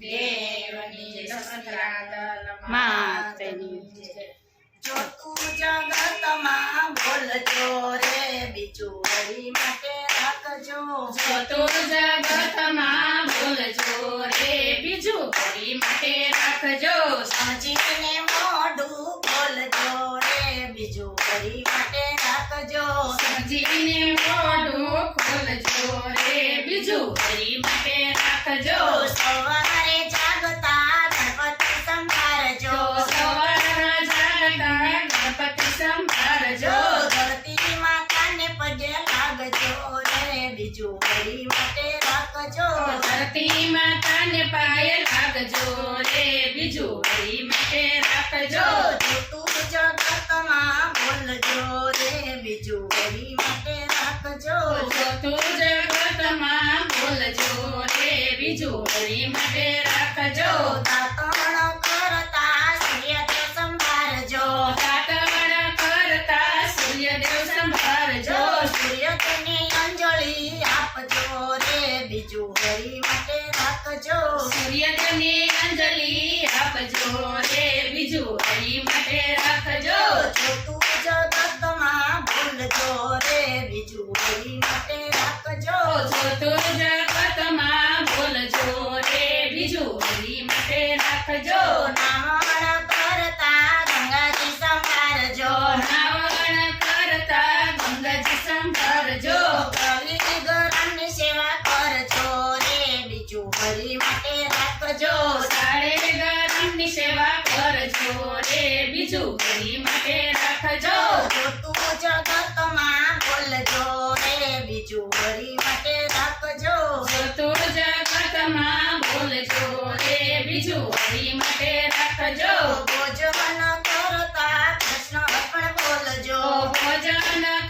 દેવની જય સંતરાદલ માતની જય। જો તું જગતમાં બોલજો રે બીજું હરી માટે રાખજો। જો તું જગતમાં બોલજો રે બીજું હરી માટે રાખજો। સમજીને મોઢું બોલજો રે બીજું હરી માટે રાખજો। સમજીને મોઢું ખોલજો રે બીજું હરી માટે રાખજો। સવારે જાગતા ગણપતિ સંભાળજો। સવારના જાગતા ગણપતિ સંભાળજો। ધરતી માતાને પગે લાગજો રે બીજું હરી માટે રાખજો। ધરતી માતાને પાયે લાગજો રે બીજું હરી માટે રાખજો। જો તું જગતમાં બોલજો રે બીજું હરી માટે રાખજો। જો તું જગતમાં બોલજો રે બીજું હરી માટે રાખજો। દાતણ કરતા સૂર્યદેવ સંભાળજો। દાતણ કરતા સૂર્યદેવ સંભાળજો। સૂર્યદેવને અંજલિ આપજો રે બીજું હરી માટે રાખજો। સૂર્યદેવને અંજલિ આપજો રે બીજું હરી માટે રાખજો। જો તું જગતમાં બોલજો રે બીજું હરી માટે રાખજો। જો તું જગતમાં બોલજો રે બીજું હરી માટે રાખજો। નાવણ કરતા ગંગાજી સંભાળજો। નાવણ કરતા ગંગાજી સંભાળજો। કલિગરની સેવા કરજો રે બીજું હરી માટે રાખજો। સાડે ગરમની સેવા કરજો રે બીજું હરી માટે રાખજો। જો તું જગતમાં બોલજો રે બીજું હરી માટે રાખજો। જો તું જગતમાં બોલજો રે બીજું હરી માટે રાખજો। ભોજન કરતા કૃષ્ણ અર્પણ બોલજો। ભોજન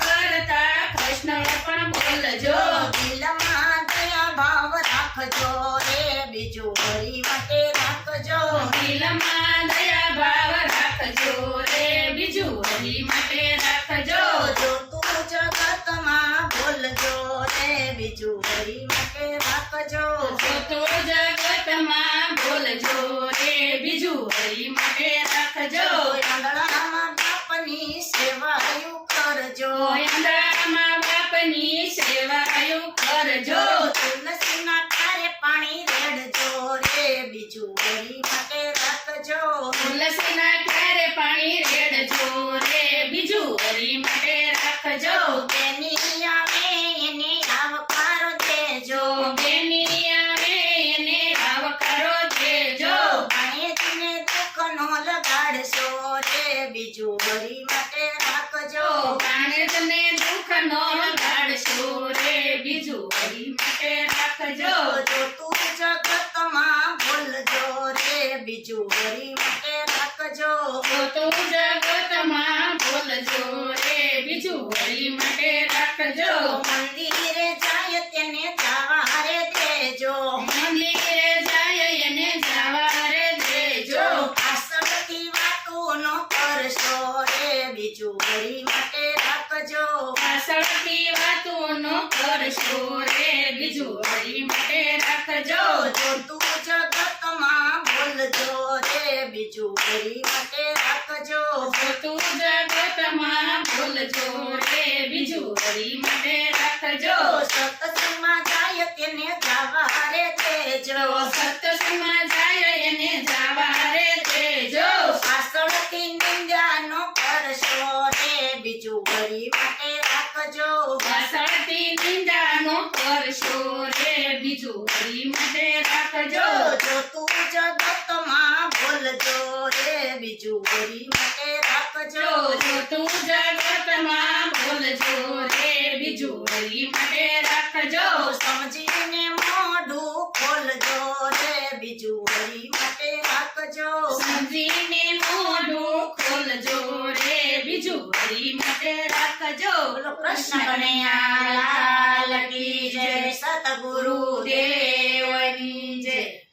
કરતા કૃષ્ણ પણ બોલજો। દિલમાં દયા ભાવ રાખજો રે બીજું હરી માટે રાખજો। દિલમાં દયા ભાવ રાખજો રે બીજું હરી માટે રાખજો। જો તું જગતમાં બોલજો રે બીજું હરી માટે રાખજો। જો તું જગતમાં બોલજો રે બીજું હરી માટે રાખજો। આંગણામાં બાપની સેવાયું કરજો। આંગણામાં બાપની સેવાયું કરજો। તુલસીના તારે પાણી રેડજો રે બીજું હરી માટે રાખજો। તુલસીના ક્યારે પાણી રેડજો રે બીજું હરી માટે રાખજો। તેની આવે એને આવકારો દેજો। બેની આવે એને આવકારો દેજો। ગણેશને દુઃખ નો લગાડશો રે બીજું હરી માટે રાખજો। ગણેશને દુઃખ નો લગાડશો રે બીજું હરી માટે રાખજો। જો તું જગતમાં બોલજો રે બીજું હરી માટે રાખજો। જો તું જગતમાં બોલજો રે બીજું હરી માટે રાખજો। મંદિરે જાય તેને જવા રે દેજો। મંદિરે જાય એને જવા રે દેજો। પાછળથી વાતો ન કરશો રે બીજું હરી માટે રાખજો। પાછળથી વાતો ન કરશો રે બીજું હરી માટે રાખજો। જો તું જગતમાં બોલજો રે બીજું હરી માટે રાખજો। જો તું જગતમાં બોલજો રે બીજું હરી માટે રાખજો। સત્સંગમાં જાય તેને જવા રે દેજો। સત્સંગમાં જાય એને જવા રે દેજો। પાછળથી નિંદા ન કરશો રે બીજું હરી માટે રાખજો। પાછળથી નિંદા નો કરશો રે બીજું હરી માટે રાખજો। જો તું જગતમાં બોલજો રે બીજું હરી માટે રાખજો। જો તું જગતમાં બોલજો રે બીજું હરી માટે રાખજો। સમજીને મોઢું ખોલજો રે બીજું હરી માટે રાખજો। સમજીને મોઢું ખોલજો રે બીજું હરી માટે રાખજો। બોલો કૃષ્ણ કનૈયા લાલ કી જય, સતગુરુ દેવની જય।